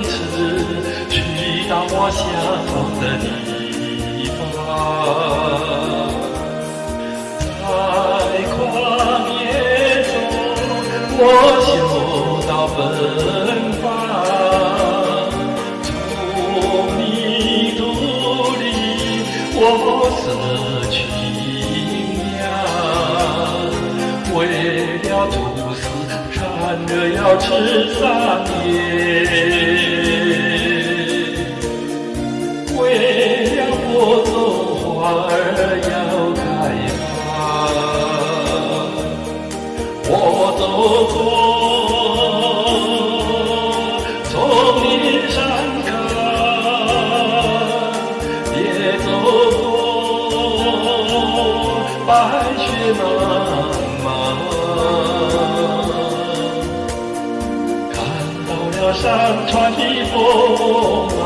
池，去到我向往的地方。在旷野中，我嗅到芬芳，从泥土里我拾取营养，为了吐司馋热要吃3年，为了播种花儿要开花，我走过丛林山岗，也走过白雪茫茫，看到了山川的风貌，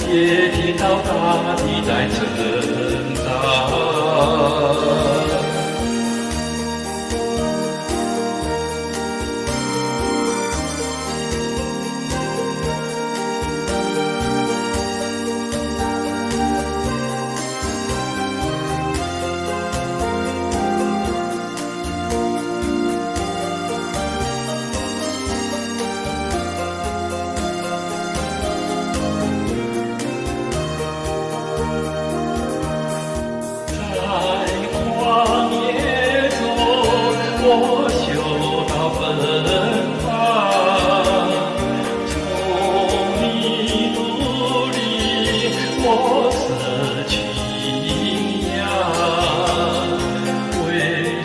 也听到大地在成长。我嗅到芬芳，从泥土里我拾取营养，为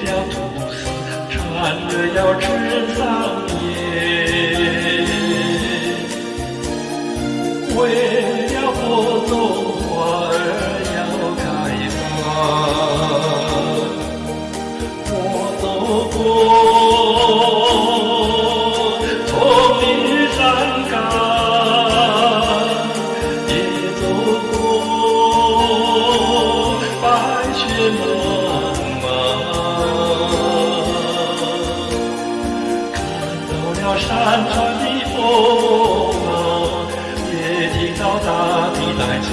了吐司馋热要吃3年，为了播种花儿要开花，走过丛林山岗，也走过白雪茫茫，看到了山川的风貌，也听到大地在成